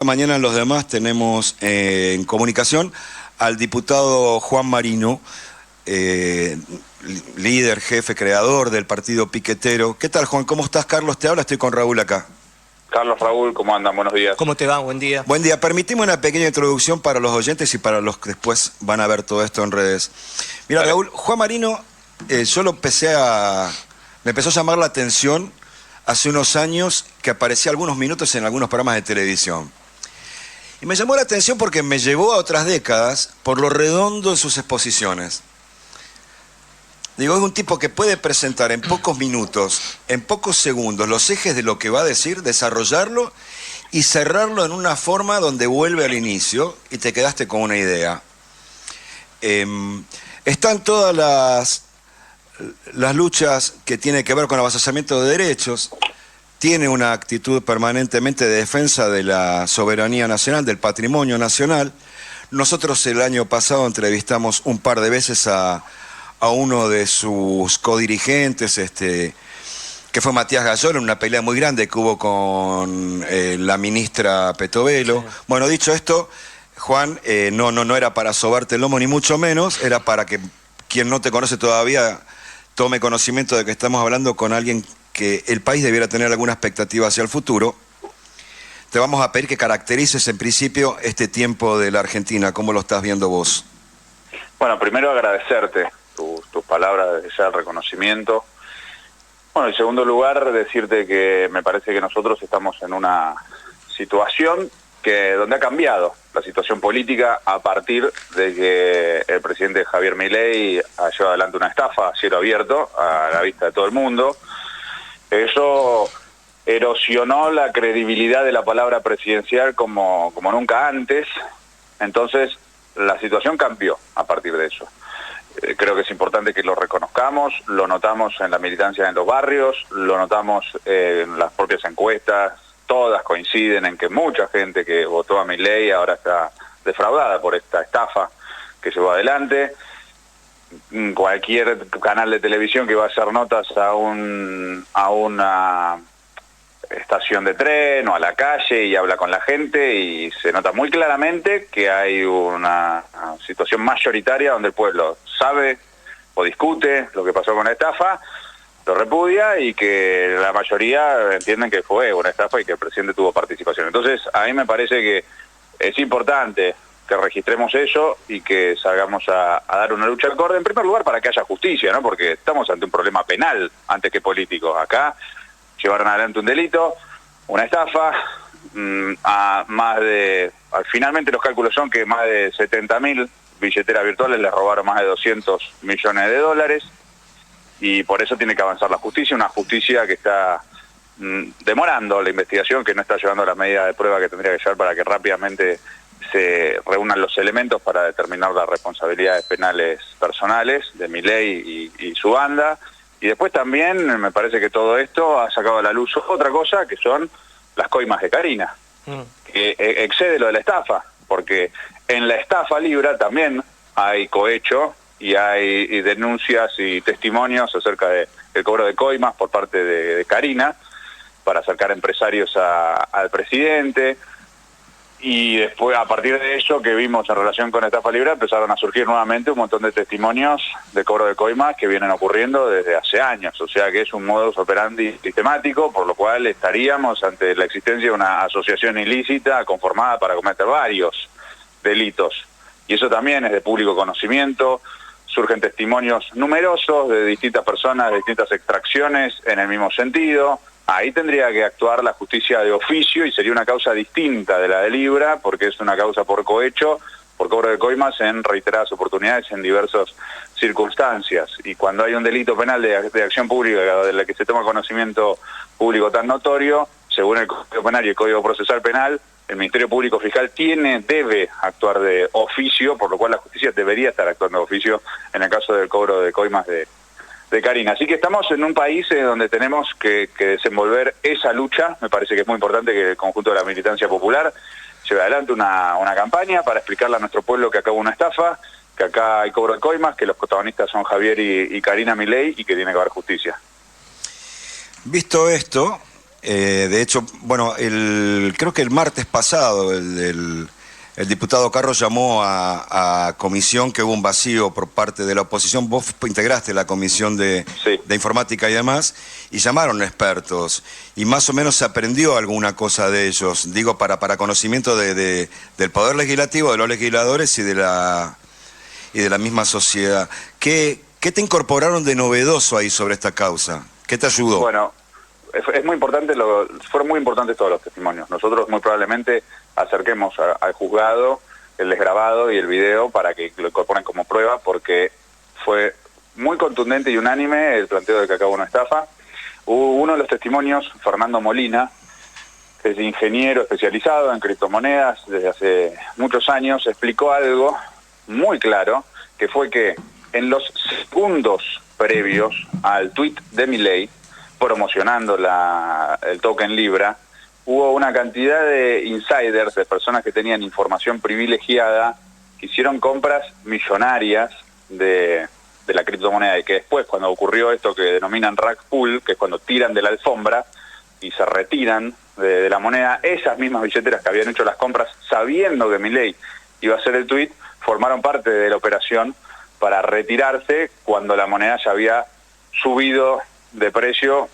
Mañana los demás tenemos en comunicación al diputado Juan Marino, líder, jefe, creador del partido piquetero. ¿Qué tal, Juan? ¿Cómo estás? Carlos te habla, estoy con Raúl acá. Carlos, Raúl, ¿cómo andan? Buenos días. ¿Cómo te va? Buen día. Buen día. Permitime una pequeña introducción para los oyentes y para los que después van a ver todo esto en redes. Mira, Raúl, Juan Marino, yo me empezó a llamar la atención hace unos años que aparecía algunos minutos en algunos programas de televisión. Y me llamó la atención porque me llevó a otras décadas por lo redondo de sus exposiciones. Digo, es un tipo que puede presentar en pocos minutos, en pocos segundos, los ejes de lo que va a decir, desarrollarlo y cerrarlo en una forma donde vuelve al inicio y te quedaste con una idea. Están todas las luchas que tienen que ver con el avasallamiento de derechos. Tiene una actitud permanentemente de defensa de la soberanía nacional, del patrimonio nacional. Nosotros el año pasado entrevistamos un par de veces a uno de sus codirigentes, que fue Matías Gayol, en una pelea muy grande que hubo con la ministra Petovelo. Sí. Bueno, dicho esto, Juan, no era para sobarte el lomo ni mucho menos, era para que quien no te conoce todavía tome conocimiento de que estamos hablando con alguien que el país debiera tener alguna expectativa hacia el futuro. Te vamos a pedir que caracterices en principio este tiempo de la Argentina. ¿Cómo lo estás viendo vos? Bueno, primero agradecerte tus palabras, ya el reconocimiento. Bueno, en segundo lugar, decirte que me parece que nosotros estamos en una situación donde ha cambiado la situación política a partir de que el presidente Javier Milei ha llevado adelante una estafa a cielo abierto, a la vista de todo el mundo. Eso erosionó la credibilidad de la palabra presidencial como nunca antes. Entonces, la situación cambió a partir de eso. Creo que es importante que lo reconozcamos, lo notamos en la militancia en los barrios, lo notamos en las propias encuestas, todas coinciden en que mucha gente que votó a Milei ahora está defraudada por esta estafa que llevó adelante. Cualquier canal de televisión que va a hacer notas a una estación de tren o a la calle y habla con la gente y se nota muy claramente que hay una situación mayoritaria donde el pueblo sabe o discute lo que pasó con la estafa, lo repudia y que la mayoría entienden que fue una estafa y que el presidente tuvo participación. Entonces, a mí me parece que es importante que registremos eso y que salgamos a dar una lucha acorde, en primer lugar para que haya justicia, ¿no? Porque estamos ante un problema penal antes que político. Acá llevaron adelante un delito, una estafa, finalmente los cálculos son que más de 70.000 billeteras virtuales les robaron más de 200 millones de dólares y por eso tiene que avanzar la justicia, una justicia que está demorando la investigación, que no está llevando las medidas de prueba que tendría que llevar para que rápidamente se reúnan los elementos para determinar las responsabilidades penales personales de Milei y su banda. Y después también me parece que todo esto ha sacado a la luz otra cosa, que son las coimas de Carina, que excede lo de la estafa, porque en la estafa Libra también hay cohecho y hay denuncias y testimonios acerca del cobro de coimas por parte de Carina para acercar empresarios al presidente. Y después, a partir de eso que vimos en relación con estafa Libra, empezaron a surgir nuevamente un montón de testimonios de cobro de coimas que vienen ocurriendo desde hace años. O sea que es un modus operandi sistemático, por lo cual estaríamos ante la existencia de una asociación ilícita conformada para cometer varios delitos. Y eso también es de público conocimiento. Surgen testimonios numerosos de distintas personas, de distintas extracciones en el mismo sentido. Ahí tendría que actuar la justicia de oficio y sería una causa distinta de la de Libra, porque es una causa por cohecho, por cobro de coimas en reiteradas oportunidades, en diversas circunstancias. Y cuando hay un delito penal de acción pública de la que se toma conocimiento público tan notorio, según el Código Penal y el Código Procesal Penal, el Ministerio Público Fiscal debe actuar de oficio, por lo cual la justicia debería estar actuando de oficio en el caso del cobro de coimas de Karina. Así que estamos en un país donde tenemos que desenvolver esa lucha. Me parece que es muy importante que el conjunto de la militancia popular lleve adelante una campaña para explicarle a nuestro pueblo que acá hubo una estafa, que acá hay cobro de coimas, que los protagonistas son Javier y Karina Milei y que tiene que haber justicia. Visto esto, De hecho, bueno, creo que el martes pasado el diputado Carros llamó a comisión, que hubo un vacío por parte de la oposición. Vos integraste la comisión Sí. de informática y demás, y llamaron expertos, y más o menos se aprendió alguna cosa de ellos, digo, para conocimiento del Poder Legislativo, de los legisladores y de la misma sociedad. ¿Qué te incorporaron de novedoso ahí sobre esta causa? ¿Qué te ayudó? Bueno, es muy importante, fueron muy importantes todos los testimonios. Nosotros muy probablemente acerquemos al juzgado el desgrabado y el video para que lo incorporen como prueba, porque fue muy contundente y unánime el planteo de que acá hubo una estafa. Uno de los testimonios, Fernando Molina, que es ingeniero especializado en criptomonedas desde hace muchos años, explicó algo muy claro, que fue que en los segundos previos al tuit de Milei, promocionando el token Libra, hubo una cantidad de insiders, de personas que tenían información privilegiada, que hicieron compras millonarias de la criptomoneda, y que después, cuando ocurrió esto que denominan rug pull, que es cuando tiran de la alfombra y se retiran de la moneda, esas mismas billeteras que habían hecho las compras sabiendo que Milei iba a hacer el tuit, formaron parte de la operación para retirarse cuando la moneda ya había subido de precio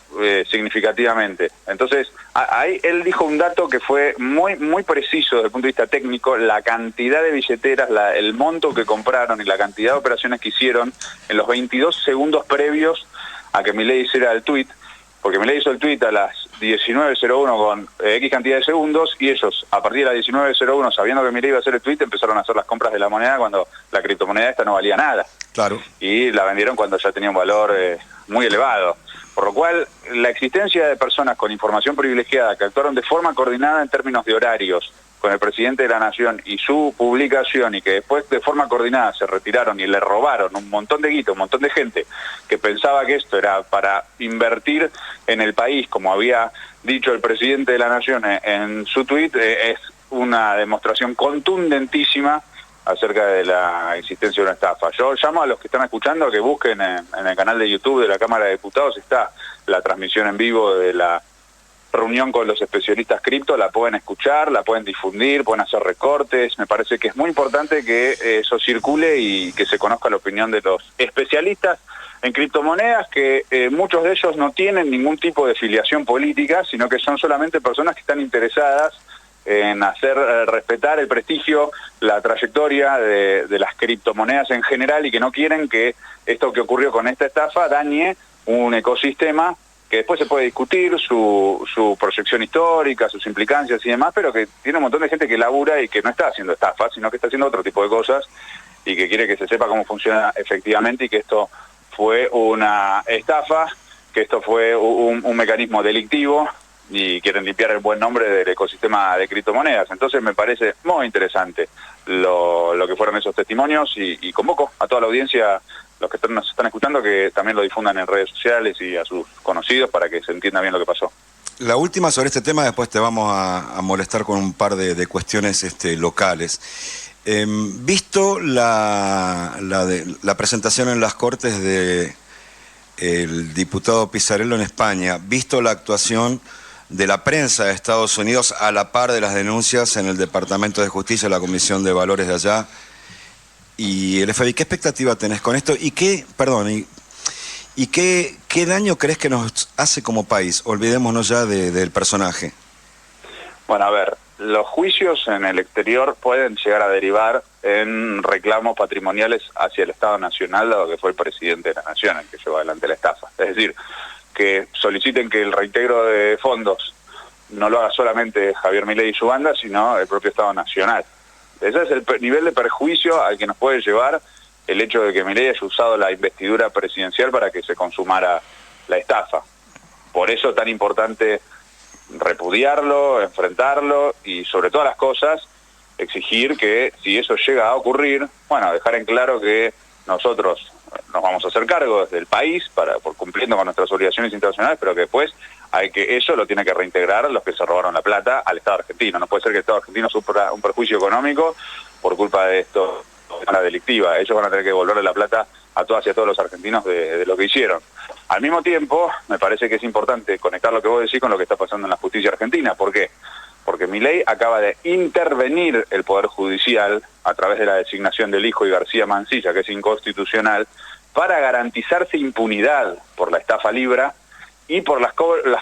significativamente. Entonces, ahí él dijo un dato que fue muy preciso desde el punto de vista técnico: la cantidad de billeteras, el monto que compraron y la cantidad de operaciones que hicieron en los 22 segundos previos a que Milei hiciera el tuit, porque Milei hizo el tuit a las 19:01 con X cantidad de segundos, y ellos, a partir de las 19:01, sabiendo que Milei iba a hacer el tuit, empezaron a hacer las compras de la moneda cuando la criptomoneda esta no valía nada. Claro. Y la vendieron cuando ya tenía un valor muy elevado. Por lo cual, la existencia de personas con información privilegiada que actuaron de forma coordinada en términos de horarios con el presidente de la Nación y su publicación, y que después de forma coordinada se retiraron y le robaron un montón de guita, un montón de gente que pensaba que esto era para invertir en el país, como había dicho el presidente de la Nación en su tuit, es una demostración contundentísima acerca de la existencia de una estafa. Yo llamo a los que están escuchando a que busquen en el canal de YouTube de la Cámara de Diputados, está la transmisión en vivo de la reunión con los especialistas cripto, la pueden escuchar, la pueden difundir, pueden hacer recortes. Me parece que es muy importante que eso circule y que se conozca la opinión de los especialistas en criptomonedas, que muchos de ellos no tienen ningún tipo de filiación política, sino que son solamente personas que están interesadas en hacer respetar el prestigio, la trayectoria de las criptomonedas en general, y que no quieren que esto que ocurrió con esta estafa dañe un ecosistema que después se puede discutir su proyección histórica, sus implicancias y demás, pero que tiene un montón de gente que labura y que no está haciendo estafas, sino que está haciendo otro tipo de cosas, y que quiere que se sepa cómo funciona efectivamente, y que esto fue una estafa, que esto fue un mecanismo delictivo, y quieren limpiar el buen nombre del ecosistema de criptomonedas. Entonces me parece muy interesante lo que fueron esos testimonios, y convoco a toda la audiencia, los que nos están escuchando, que también lo difundan en redes sociales y a sus conocidos para que se entienda bien lo que pasó. La última sobre este tema, después te vamos a molestar con un par de cuestiones locales. Visto la presentación en las Cortes de el diputado Pisarello en España, visto la actuación de la prensa de Estados Unidos a la par de las denuncias en el Departamento de Justicia, la Comisión de Valores de allá y el FBI, ¿qué expectativa tenés con esto? ¿Y qué daño crees que nos hace como país? Olvidémonos ya del personaje. Bueno, a ver, los juicios en el exterior pueden llegar a derivar en reclamos patrimoniales hacia el Estado Nacional, dado que fue el presidente de la Nación el que llevó adelante la estafa. Es decir, que soliciten que el reintegro de fondos no lo haga solamente Javier Milei y su banda, sino el propio Estado Nacional. Ese es el nivel de perjuicio al que nos puede llevar el hecho de que Milei haya usado la investidura presidencial para que se consumara la estafa. Por eso es tan importante repudiarlo, enfrentarlo, y sobre todas las cosas exigir que, si eso llega a ocurrir, bueno, dejar en claro que nosotros nos vamos a hacer cargo desde el país por cumpliendo con nuestras obligaciones internacionales, pero que después eso lo tiene que reintegrar los que se robaron la plata al Estado argentino. No puede ser que el Estado argentino sufra un perjuicio económico por culpa de esto, de la delictiva. Ellos van a tener que devolverle la plata a todas y a todos los argentinos de lo que hicieron. Al mismo tiempo, me parece que es importante conectar lo que vos decís con lo que está pasando en la justicia argentina. ¿Por qué? Porque Milei acaba de intervenir el Poder Judicial a través de la designación del hijo y García Mansilla, que es inconstitucional, para garantizarse impunidad por la estafa Libra y por las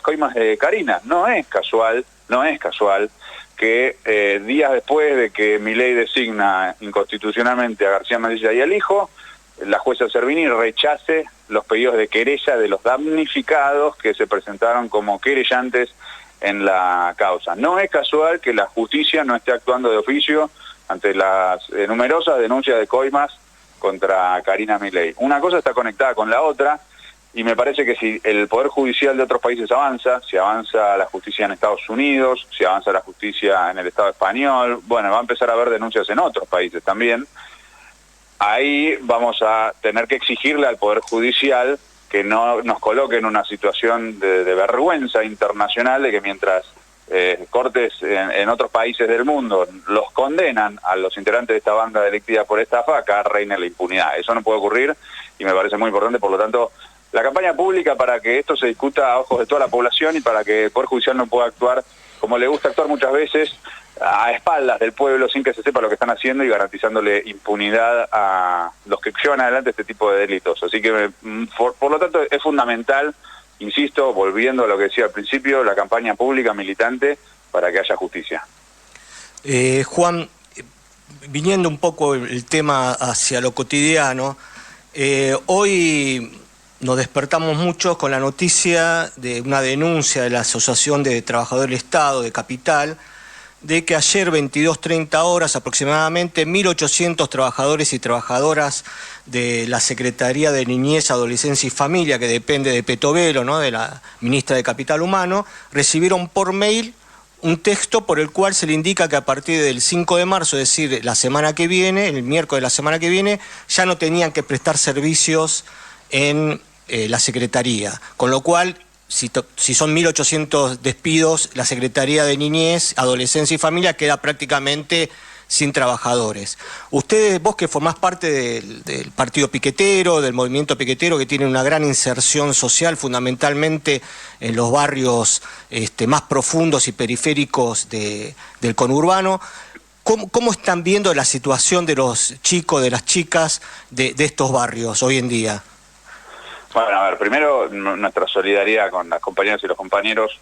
coimas de Karina. No es casual que días después de que Milei designa inconstitucionalmente a García Mansilla y al hijo, la jueza Servini rechace los pedidos de querella de los damnificados que se presentaron como querellantes en la causa. No es casual que la justicia no esté actuando de oficio ante las numerosas denuncias de coimas contra Karina Milei. Una cosa está conectada con la otra, y me parece que si el Poder Judicial de otros países avanza, si avanza la justicia en Estados Unidos, si avanza la justicia en el Estado español, bueno, va a empezar a haber denuncias en otros países también. Ahí vamos a tener que exigirle al Poder Judicial que no nos coloque en una situación de vergüenza internacional, de que mientras cortes en otros países del mundo los condenan a los integrantes de esta banda delictiva por estafa, acá reina la impunidad. Eso no puede ocurrir y me parece muy importante. Por lo tanto, la campaña pública para que esto se discuta a ojos de toda la población y para que el Poder Judicial no pueda actuar como le gusta actuar muchas veces, a espaldas del pueblo, sin que se sepa lo que están haciendo y garantizándole impunidad a los que llevan adelante este tipo de delitos. Así que, por lo tanto, es fundamental, insisto, volviendo a lo que decía al principio, la campaña pública militante para que haya justicia. Juan, viniendo un poco el tema hacia lo cotidiano, hoy nos despertamos mucho con la noticia de una denuncia de la Asociación de Trabajadores del Estado de Capital, de que ayer 22:30 horas aproximadamente 1.800 trabajadores y trabajadoras de la Secretaría de Niñez, Adolescencia y Familia, que depende de Petovelo, ¿no?, de la ministra de Capital Humano, recibieron por mail un texto por el cual se le indica que a partir del 5 de marzo, es decir, la semana que viene, el miércoles de la semana que viene, ya no tenían que prestar servicios en la Secretaría, con lo cual, si son 1.800 despidos, la Secretaría de Niñez, Adolescencia y Familia queda prácticamente sin trabajadores. Ustedes, vos que formás parte del partido piquetero, del movimiento piquetero, que tiene una gran inserción social, fundamentalmente en los barrios más profundos y periféricos del conurbano, ¿cómo están viendo la situación de los chicos, de las chicas de estos barrios hoy en día? Bueno, a ver, primero nuestra solidaridad con las compañeras y los compañeros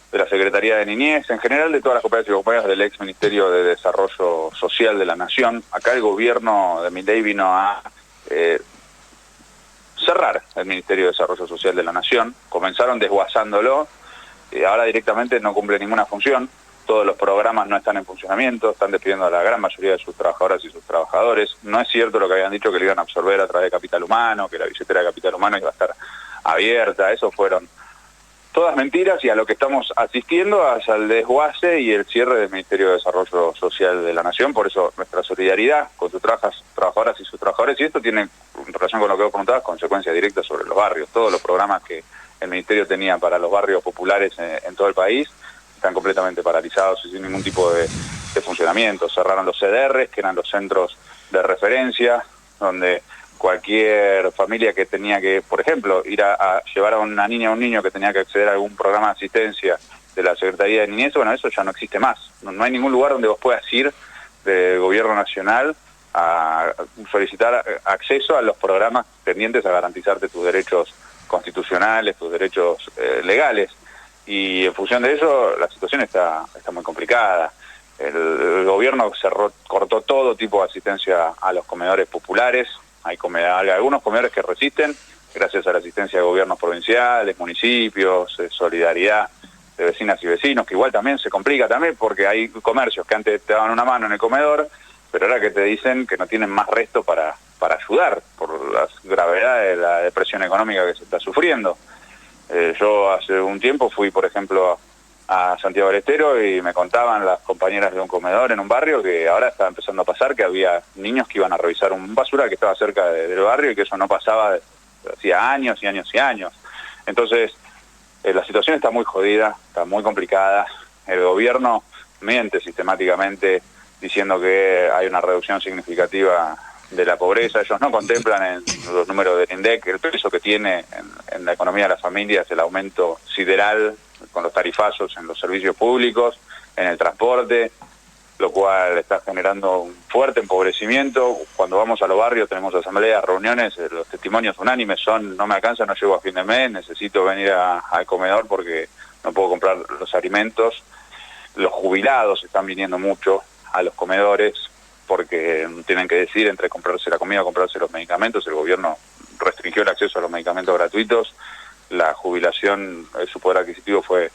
de la Secretaría de Niñez, en general de todas las compañeras y los compañeros del ex Ministerio de Desarrollo Social de la Nación. Acá el gobierno de Milei vino a cerrar el Ministerio de Desarrollo Social de la Nación. Comenzaron desguazándolo, ahora directamente no cumple ninguna función. Todos los programas no están en funcionamiento, están despidiendo a la gran mayoría de sus trabajadoras y sus trabajadores. No es cierto lo que habían dicho, que le iban a absorber a través de Capital Humano, que la billetera de Capital Humano iba a estar abierta. Eso fueron todas mentiras, y a lo que estamos asistiendo es al desguace y el cierre del Ministerio de Desarrollo Social de la Nación. Por eso nuestra solidaridad con sus trabajadoras y sus trabajadores, y esto tiene, en relación con lo que vos preguntabas, consecuencias directas sobre los barrios. Todos los programas que el Ministerio tenía para los barrios populares en todo el país están completamente paralizados y sin ningún tipo de funcionamiento. Cerraron los CDRs, que eran los centros de referencia, donde cualquier familia que tenía que, por ejemplo, ir a llevar a una niña o un niño que tenía que acceder a algún programa de asistencia de la Secretaría de Niñez, bueno, eso ya no existe más. No hay ningún lugar donde vos puedas ir del gobierno nacional a solicitar acceso a los programas tendientes a garantizarte tus derechos constitucionales, tus derechos legales. Y en función de eso, la situación está muy complicada. El gobierno cortó todo tipo de asistencia a los comedores populares. Hay algunos comedores que resisten, gracias a la asistencia de gobiernos provinciales, municipios, solidaridad de vecinas y vecinos, que igual también se complica también, porque hay comercios que antes te daban una mano en el comedor, pero ahora que te dicen que no tienen más resto para ayudar por la gravedad de la depresión económica que se está sufriendo. Yo hace un tiempo fui, por ejemplo, a Santiago del Estero y me contaban las compañeras de un comedor en un barrio que ahora está empezando a pasar, que había niños que iban a revisar un basural que estaba cerca del barrio y que eso no pasaba hacía años y años y años. Entonces, la situación está muy jodida, está muy complicada. El gobierno miente sistemáticamente diciendo que hay una reducción significativa de la pobreza. Ellos no contemplan en los números del INDEC el peso que tiene en la economía de las familias el aumento sideral con los tarifazos en los servicios públicos, en el transporte, lo cual está generando un fuerte empobrecimiento. Cuando vamos a los barrios tenemos asambleas, reuniones, los testimonios unánimes son: no me alcanza, no llego a fin de mes, necesito venir al comedor porque no puedo comprar los alimentos. Los jubilados están viniendo mucho a los comedores porque tienen que decidir entre comprarse la comida o comprarse los medicamentos. El gobierno restringió el acceso a los medicamentos gratuitos, la jubilación, su poder adquisitivo fue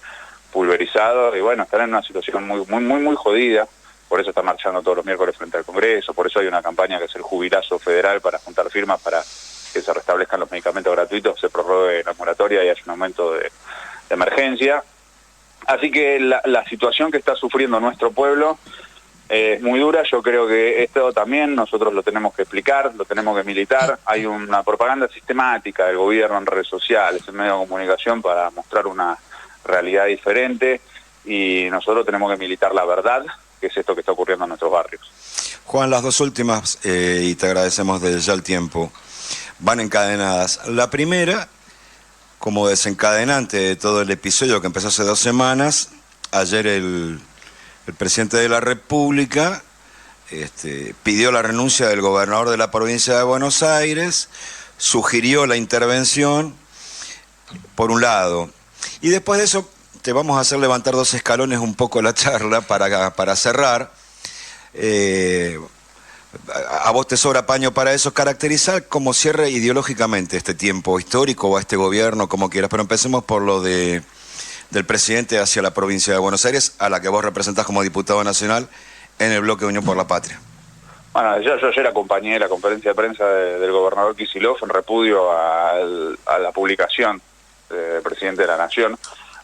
pulverizado y bueno, están en una situación muy jodida. Por eso está marchando todos los miércoles frente al Congreso, por eso hay una campaña que es el jubilazo federal para juntar firmas para que se restablezcan los medicamentos gratuitos, se prorrogue la moratoria y haya un aumento de emergencia. Así que la situación que está sufriendo nuestro pueblo es muy dura. Yo creo que esto también nosotros lo tenemos que explicar, lo tenemos que militar. Hay una propaganda sistemática del gobierno en redes sociales, en medios de comunicación para mostrar una realidad diferente y nosotros tenemos que militar la verdad, que es esto que está ocurriendo en nuestros barrios. Juan, las dos últimas, y te agradecemos desde ya el tiempo, van encadenadas. La primera, como desencadenante de todo el episodio que empezó hace 2 semanas, ayer el presidente de la República pidió la renuncia del gobernador de la provincia de Buenos Aires, sugirió la intervención, por un lado, y después de eso te vamos a hacer levantar 2 escalones un poco la charla para cerrar. A vos te sobra paño para eso, caracterizar como cierre ideológicamente este tiempo histórico o a este gobierno, como quieras, pero empecemos por lo del presidente hacia la provincia de Buenos Aires, a la que vos representás como diputado nacional en el bloque de Unión por la Patria. Bueno, yo ayer acompañé la conferencia de prensa del gobernador Kicillof en repudio a la publicación del presidente de la Nación.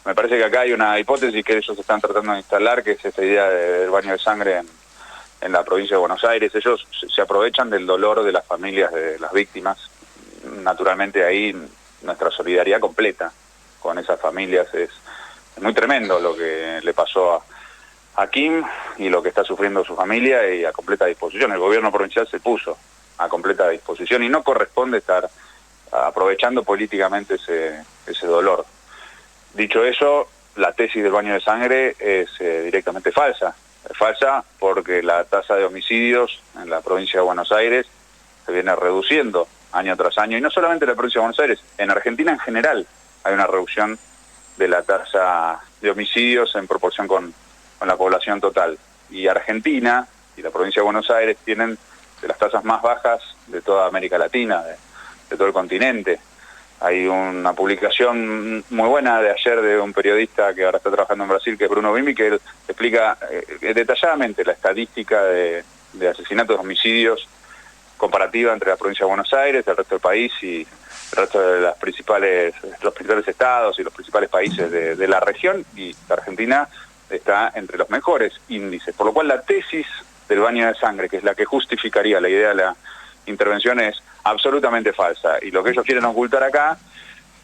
Me parece que acá hay una hipótesis que ellos están tratando de instalar, que es esta idea del baño de sangre en la provincia de Buenos Aires. Ellos se aprovechan del dolor de las familias de las víctimas. Naturalmente ahí nuestra solidaridad completa con esas familias. Es muy tremendo lo que le pasó a Kim y lo que está sufriendo su familia, y a completa disposición. El gobierno provincial se puso a completa disposición y no corresponde estar aprovechando políticamente ese dolor. Dicho eso, la tesis del baño de sangre es directamente falsa. Es falsa porque la tasa de homicidios en la provincia de Buenos Aires se viene reduciendo año tras año, y no solamente en la provincia de Buenos Aires, en Argentina en general hay una reducción de la tasa de homicidios en proporción con la población total. Y Argentina y la provincia de Buenos Aires tienen de las tasas más bajas de toda América Latina, de todo el continente. Hay una publicación muy buena de ayer de un periodista que ahora está trabajando en Brasil, que es Bruno Bimbi, que él explica detalladamente la estadística de asesinatos, homicidios, comparativa entre la provincia de Buenos Aires, el resto del país y el resto de los principales estados y los principales países de la región, y Argentina está entre los mejores índices. Por lo cual la tesis del baño de sangre, que es la que justificaría la idea de la intervención, es absolutamente falsa. Y lo que ellos quieren ocultar acá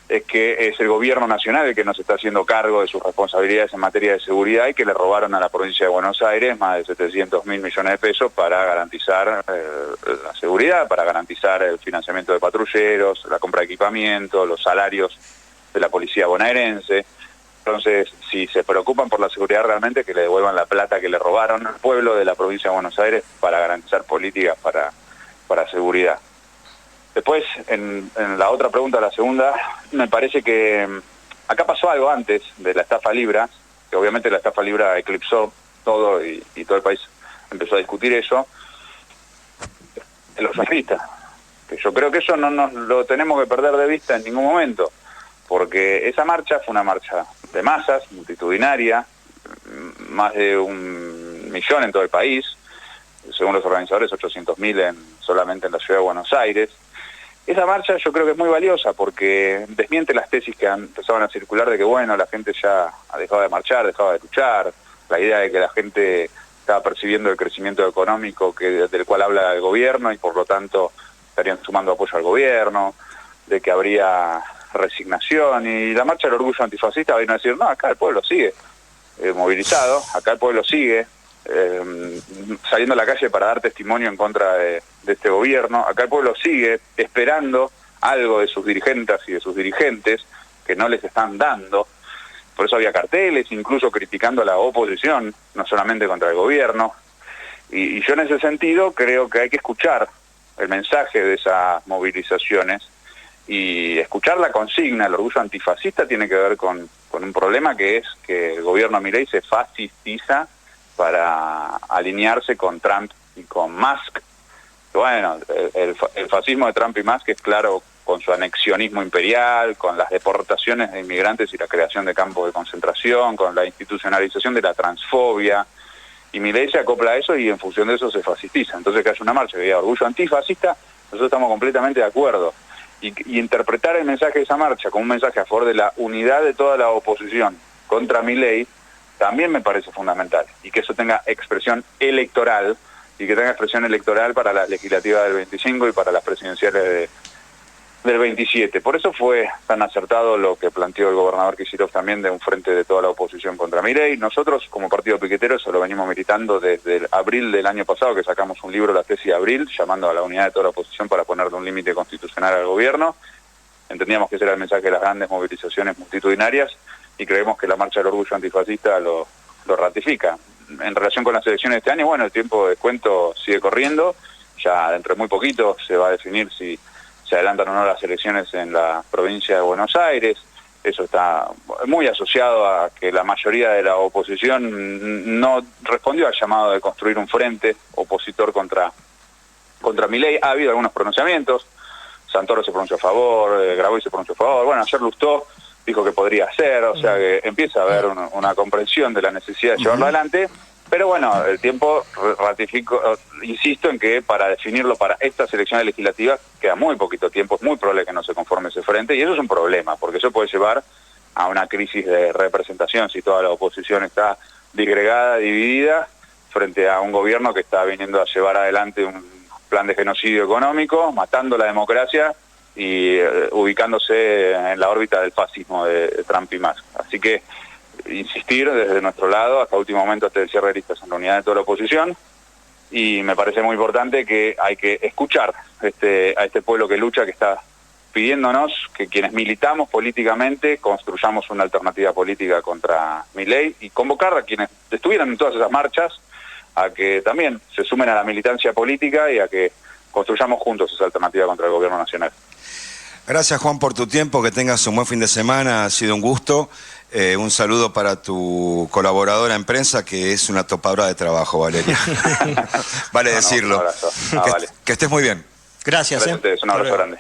es que es el gobierno nacional el que no se está haciendo cargo de sus responsabilidades en materia de seguridad, y que le robaron a la provincia de Buenos Aires más de 700.000 millones de pesos para garantizar la seguridad, para garantizar el financiamiento de patrulleros, la compra de equipamiento, los salarios de la policía bonaerense. Entonces, si se preocupan por la seguridad realmente, que le devuelvan la plata que le robaron al pueblo de la provincia de Buenos Aires para garantizar políticas para seguridad. Después, en la otra pregunta, la segunda, me parece que acá pasó algo antes de la estafa Libra, que obviamente la estafa Libra eclipsó todo y todo el país empezó a discutir eso, de los fascistas. Que yo creo que eso no nos lo tenemos que perder de vista en ningún momento, porque esa marcha fue una marcha de masas, multitudinaria, más de 1 millón en todo el país, según los organizadores 800.000 solamente en la ciudad de Buenos Aires. Esa marcha yo creo que es muy valiosa porque desmiente las tesis que empezaban a circular de que bueno, la gente ya ha dejado de marchar, dejaba de luchar, la idea de que la gente estaba percibiendo el crecimiento económico del cual habla el gobierno y por lo tanto estarían sumando apoyo al gobierno, de que habría resignación, y la marcha del orgullo antifascista vino a decir, no, acá el pueblo sigue movilizado, acá el pueblo sigue saliendo a la calle para dar testimonio en contra de este gobierno. Acá el pueblo sigue esperando algo de sus dirigentes y de sus dirigentes que no les están dando. Por eso había carteles, incluso criticando a la oposición, no solamente contra el gobierno. Y yo en ese sentido creo que hay que escuchar el mensaje de esas movilizaciones y escuchar la consigna. El orgullo antifascista tiene que ver con un problema, que es que el gobierno Milei se fascistiza para alinearse con Trump y con Musk. Bueno, el fascismo de Trump y Musk es claro, con su anexionismo imperial, con las deportaciones de inmigrantes y la creación de campos de concentración, con la institucionalización de la transfobia. Y Milei se acopla a eso y en función de eso se fascistiza. Entonces que haya una marcha que diga orgullo antifascista, nosotros estamos completamente de acuerdo. Y interpretar el mensaje de esa marcha como un mensaje a favor de la unidad de toda la oposición contra Milei también me parece fundamental. Y que eso tenga expresión electoral, y que tenga expresión electoral para las legislativas del 25 y para las presidenciales del 27. Por eso fue tan acertado lo que planteó el gobernador Kicillof también, de un frente de toda la oposición contra Milei. Nosotros, como partido piquetero, eso lo venimos militando desde el abril del año pasado, que sacamos un libro, La tesis de abril, llamando a la unidad de toda la oposición para ponerle un límite constitucional al gobierno. Entendíamos que ese era el mensaje de las grandes movilizaciones multitudinarias y creemos que la marcha del orgullo antifascista lo ratifica. En relación con las elecciones de este año, bueno, el tiempo de descuento sigue corriendo. Ya dentro de muy poquito se va a definir si se adelantan o no las elecciones en la provincia de Buenos Aires. Eso está muy asociado a que la mayoría de la oposición no respondió al llamado de construir un frente opositor contra Milei. Ha habido algunos pronunciamientos. Santoro se pronunció a favor, Grabois se pronunció a favor. Bueno, ayer Lustó dijo que podría ser, o sea que empieza a haber una comprensión de la necesidad de llevarlo adelante. Pero bueno, el tiempo ratifico, insisto en que para definirlo para estas elecciones legislativas queda muy poquito tiempo, es muy probable que no se conforme ese frente, y eso es un problema, porque eso puede llevar a una crisis de representación si toda la oposición está disgregada, dividida, frente a un gobierno que está viniendo a llevar adelante un plan de genocidio económico, matando la democracia y ubicándose en la órbita del fascismo de Trump y Musk. Así que insistir desde nuestro lado hasta último momento, hasta el cierre de listas, en la unidad de toda la oposición, y me parece muy importante que hay que escuchar a este pueblo que lucha, que está pidiéndonos que quienes militamos políticamente construyamos una alternativa política contra Milei, y convocar a quienes estuvieran en todas esas marchas a que también se sumen a la militancia política y a que construyamos juntos esa alternativa contra el gobierno nacional. Gracias, Juan, por tu tiempo, que tengas un buen fin de semana, ha sido un gusto. Un saludo para tu colaboradora en prensa, que es una topadora de trabajo, Valeria. Vale decirlo. Un abrazo. Que estés muy bien. Gracias. Gracias a ustedes, un abrazo grande.